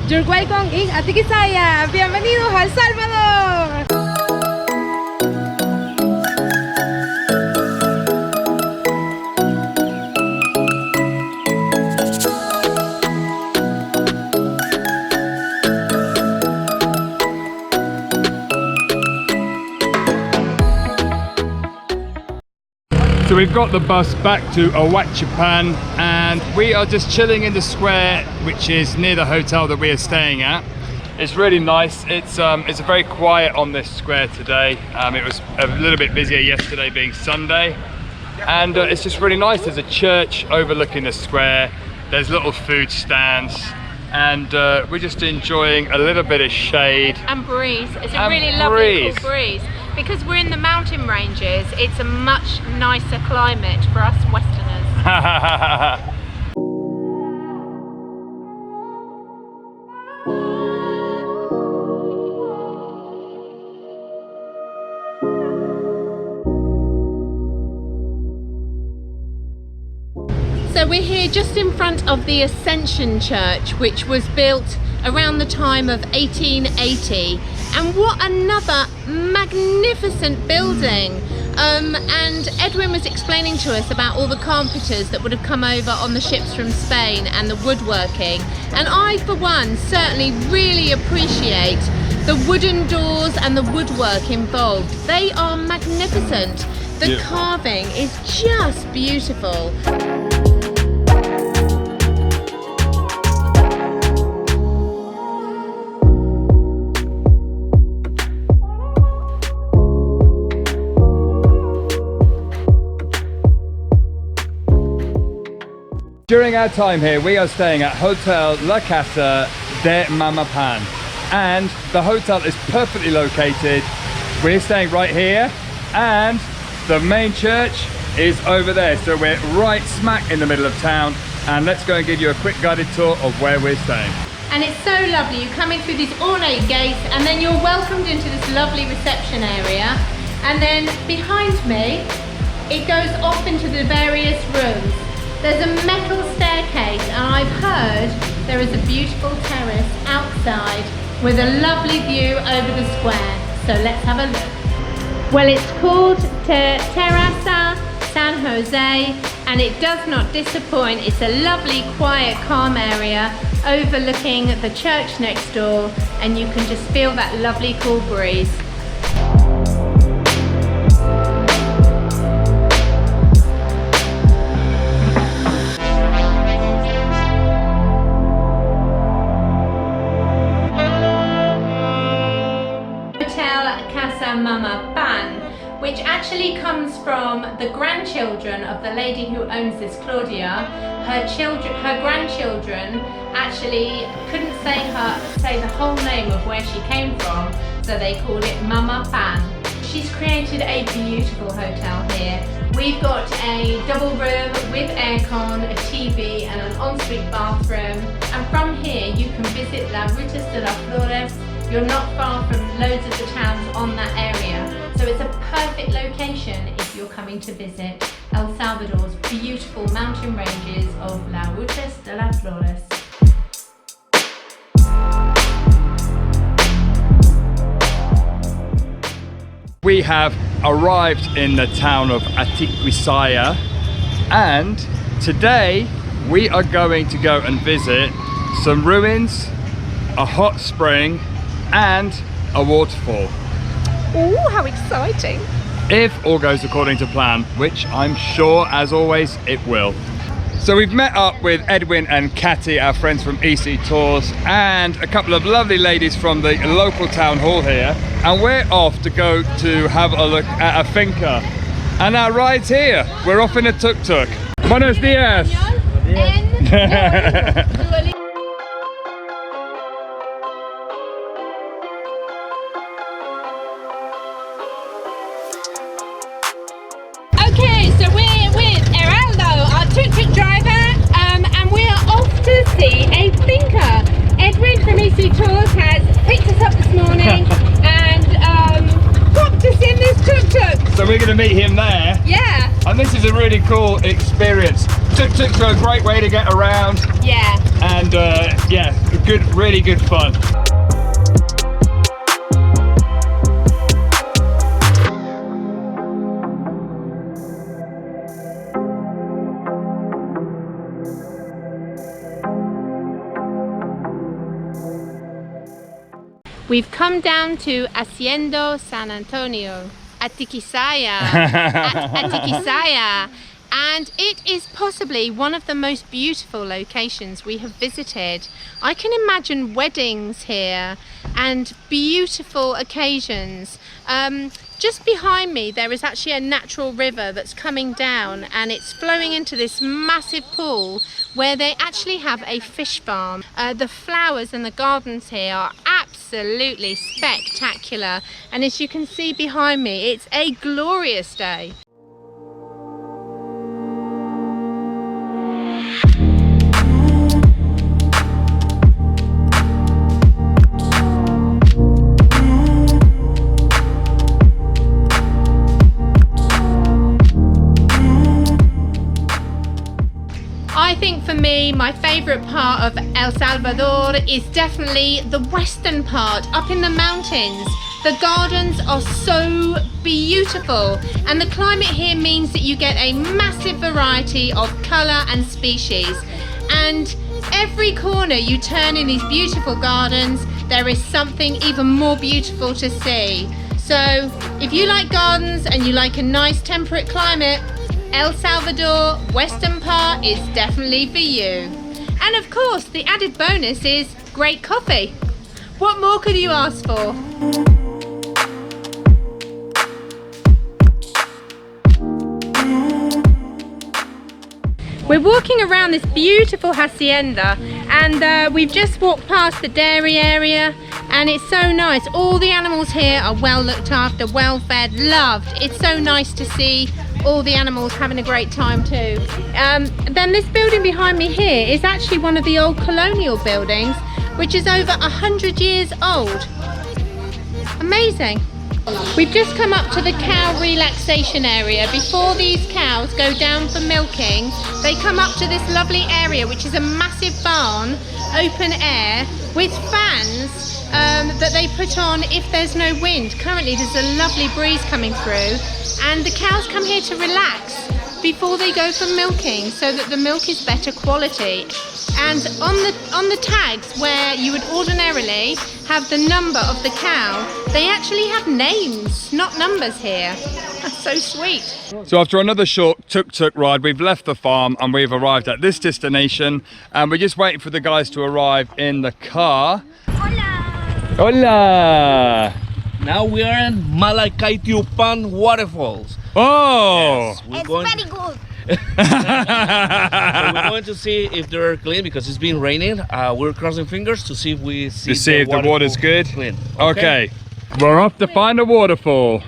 You're welcome in Atiquizaya. Bienvenidos a El Salvador. So we've got the bus back to Ahuachapan and we are just chilling in the square which is near the hotel that we are staying at. It's really nice. It's very quiet on this square today. It was a little bit busier yesterday being Sunday, and it's just really nice. There's a church overlooking the square. There's little food stands, and we're just enjoying a little bit of shade and breeze. It's a really lovely cool breeze. Because we're in the mountain ranges, it's a much nicer climate for us Westerners. So we're here just in front of the Ascension Church, which was built around the time of 1880. And what another magnificent building. And Edwin was explaining to us about all the carpenters that would have come over on the ships from Spain and the woodworking. And I, for one, certainly really appreciate the wooden doors and the woodwork involved. They are magnificent. The carving is just beautiful. During our time here, we are staying at Hotel La Casa de Mamapan, and the hotel is perfectly located. We're staying right here, and the main church is over there, so we're right smack in the middle of town. And let's go and give you a quick guided tour of where we're staying. And it's so lovely. You come in through these ornate gates, and then you're welcomed into this lovely reception area. And then behind me, it goes off into the various rooms. There's a metal staircase, and I've heard there is a beautiful terrace outside with a lovely view over the square. So let's have a look. Well, it's called Casa San Jose, and it does not disappoint. It's a lovely, quiet, calm area overlooking the church next door, and you can just feel that lovely, cool breeze. Which actually comes from the grandchildren of the lady who owns this, Claudia. Her grandchildren actually couldn't say the whole name of where she came from, so they called it Mama Pan. She's created a beautiful hotel here. We've got a double room with aircon, a TV and an ensuite bathroom. And from here you can visit La Rutas de las Flores. You're not far from loads of the towns on that area. So it's a perfect location if you're coming to visit El Salvador's beautiful mountain ranges of La Rutas de las Flores. We have arrived in the town of Atiquizaya, and today we are going to go and visit some ruins, a hot spring and a waterfall. Oh, how exciting! If all goes according to plan, which I'm sure, as always, it will. So we've met up with Edwin and Katy, our friends from EC Tours, and a couple of lovely ladies from the local town hall here, and we're off to go to have a look at a finka. And our ride's here. We're off in a tuk-tuk. Buenos dias! Tuk-tuk driver, and we are off to see a finka. Edwin from EC Tours has picked us up this morning and popped us in this tuk-tuk. So we're going to meet him there. Yeah. And this is a really cool experience. Tuk-tuks are a great way to get around. Yeah. And yeah, good, really good fun. We've come down to Hacienda San Antonio, Atiquizaya, Atiquizaya, and it is possibly one of the most beautiful locations we have visited. I can imagine weddings here and beautiful occasions. Just behind me there is actually a natural river that's coming down, and it's flowing into this massive pool where they actually have a fish farm. The flowers and the gardens here are absolutely spectacular, and as you can see behind me, it's a glorious day. I think for me, my favourite part of El Salvador is definitely the western part, up in the mountains. The gardens are so beautiful, and the climate here means that you get a massive variety of colour and species. And every corner you turn in these beautiful gardens, there is something even more beautiful to see. So if you like gardens and you like a nice temperate climate, El Salvador western part is definitely for you. And of course, the added bonus is great coffee. What more could you ask for? We're walking around this beautiful hacienda, and we've just walked past the dairy area, and it's so nice. All the animals here are well looked after, well fed, loved. It's so nice to see all the animals having a great time too. Then this building behind me here is actually one of the old colonial buildings, which is over 100 years old. Amazing. We've just come up to the cow relaxation area. Before these cows go down for milking, they come up to this lovely area, which is a massive barn, open air, with fans that they put on if there's no wind. Currently there's a lovely breeze coming through, and the cows come here to relax before they go for milking, so that the milk is better quality. And on the tags where you would ordinarily have the number of the cow, they actually have names, not numbers here. That's so sweet. So after another short tuk-tuk ride, we've left the farm and we've arrived at this destination, and we're just waiting for the guys to arrive in the car. Hola! Hola! Now we are in Ahuachapan waterfalls. Oh! Yes, It's very good. So we're going to see if they're clean because it's been raining. We're crossing fingers to see if we see, if the water's good. Clean. Okay. We're off to find a waterfall.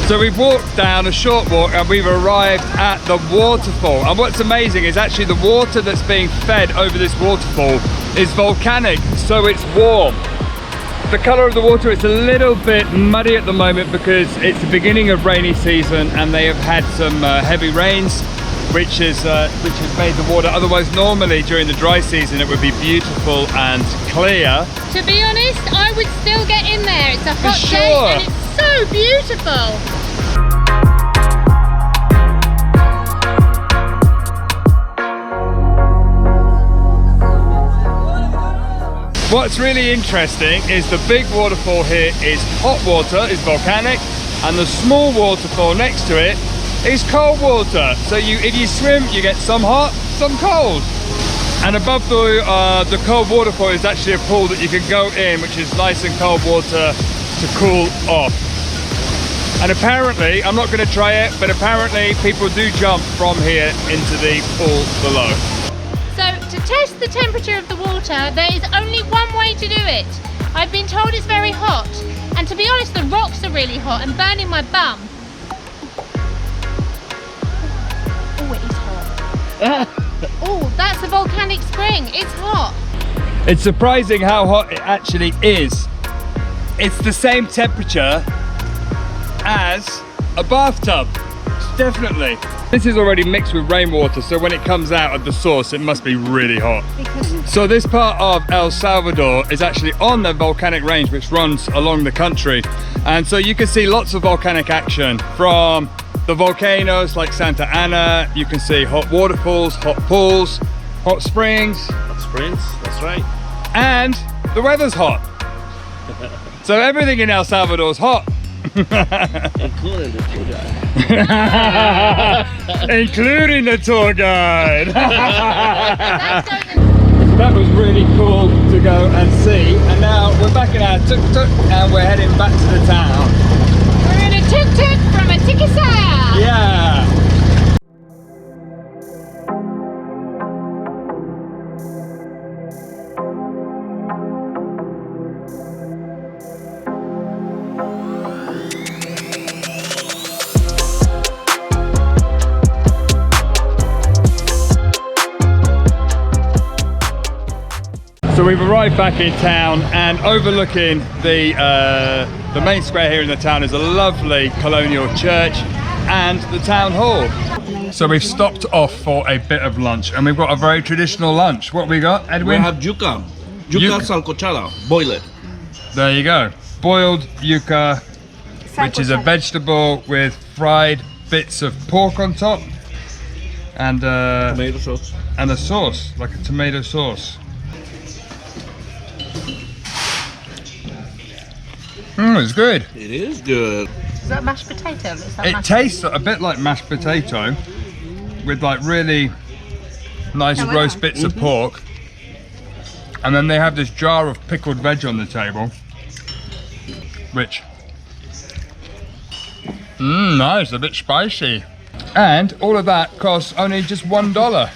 So we've walked down a short walk and we've arrived at the waterfall. And what's amazing is actually the water that's being fed over this waterfall is volcanic, so it's warm. The colour of the water is a little bit muddy at the moment because it's the beginning of rainy season and they have had some heavy rains, which has made the water, otherwise normally during the dry season it would be beautiful and clear. To be honest, I would still get in there. It's a hot sure. day and it's so beautiful. What's really interesting is the big waterfall here is hot water, is volcanic, and the small waterfall next to it is cold water. So if you swim, you get some hot, some cold. And above the cold waterfall is actually a pool that you can go in, which is nice and cold water to cool off. And apparently, I'm not going to try it, but apparently people do jump from here into the pool below. So to test the temperature of the water, there is only one way to do it. I've been told it's very hot, and to be honest, the rocks are really hot and burning my bum. Oh, it is hot. Oh, that's a volcanic spring. It's hot. It's surprising how hot it actually is. It's the same temperature as a bathtub, definitely. This is already mixed with rainwater, so when it comes out of the source, it must be really hot. So this part of El Salvador is actually on the volcanic range, which runs along the country. And so you can see lots of volcanic action from the volcanoes like Santa Ana. You can see hot waterfalls, hot pools, hot springs. Hot springs, that's right. And the weather's hot. So everything in El Salvador is hot. Including the tour guide. Including the tour guide. That was really cool to go and see. And now we're back in our tuk-tuk and we're heading back to the town. We're in a tuk-tuk from Atiquizaya. Yeah. So we've arrived back in town, and overlooking the main square here in the town is a lovely colonial church and the town hall. So we've stopped off for a bit of lunch, and we've got a very traditional lunch. What we got, Edwin? We have yuca. Yuca sancochada, boil it. There you go. Boiled yuca, which is a vegetable with fried bits of pork on top, and Tomato sauce. and a sauce, like a tomato sauce. It's good. It is good. Is that mashed potato? It tastes a bit like mashed potato with like really nice roast bits of pork. And then they have this jar of pickled veg on the table, which, nice, a bit spicy. And all of that costs only just $1.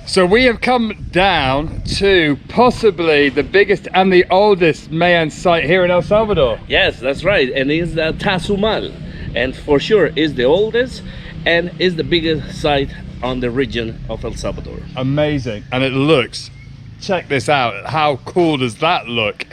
So we have come down to possibly the biggest and the oldest Mayan site here in El Salvador. Yes, that's right. And it's the Tazumal. And for sure is the oldest and is the biggest site on the region of El Salvador. Amazing. And it looks, check this out, how cool does that look?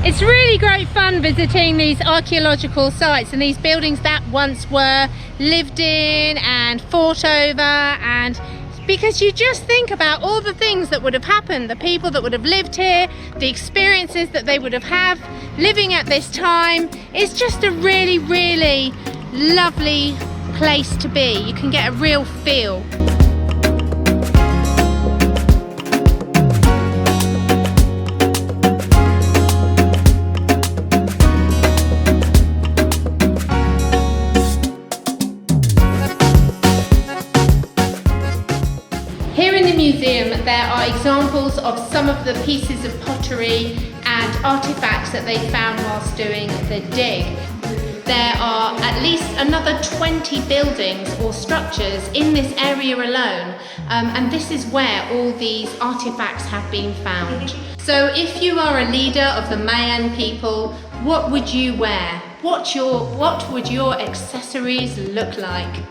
It's really great fun visiting these archaeological sites and these buildings that once were lived in and fought over, and because you just think about all the things that would have happened, the people that would have lived here, the experiences that they would have had living at this time. It's just a really, really lovely place to be. You can get a real feel. There are examples of some of the pieces of pottery and artifacts that they found whilst doing the dig. There are at least another 20 buildings or structures in this area alone, and this is where all these artifacts have been found. So if you are a leader of the Mayan people, what would you wear? What would your accessories look like?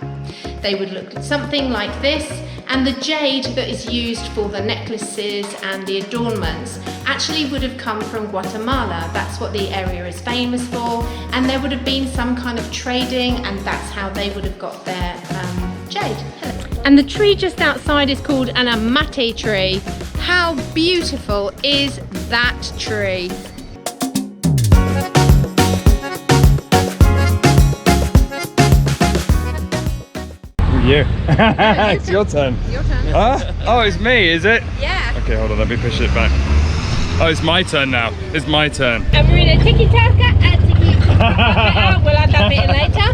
They would look something like this, and the jade that is used for the necklaces and the adornments actually would have come from Guatemala. That's what the area is famous for, and there would have been some kind of trading, and that's how they would have got their jade. And the tree just outside is called an amate tree. How beautiful is that tree? You. It's your turn. Your turn. Huh? Oh, it's me, is it? Yeah. Okay, hold on, let me push it back. Oh, it's my turn now. It's my turn. And we're in a tiki-taka. We'll add that bit in later.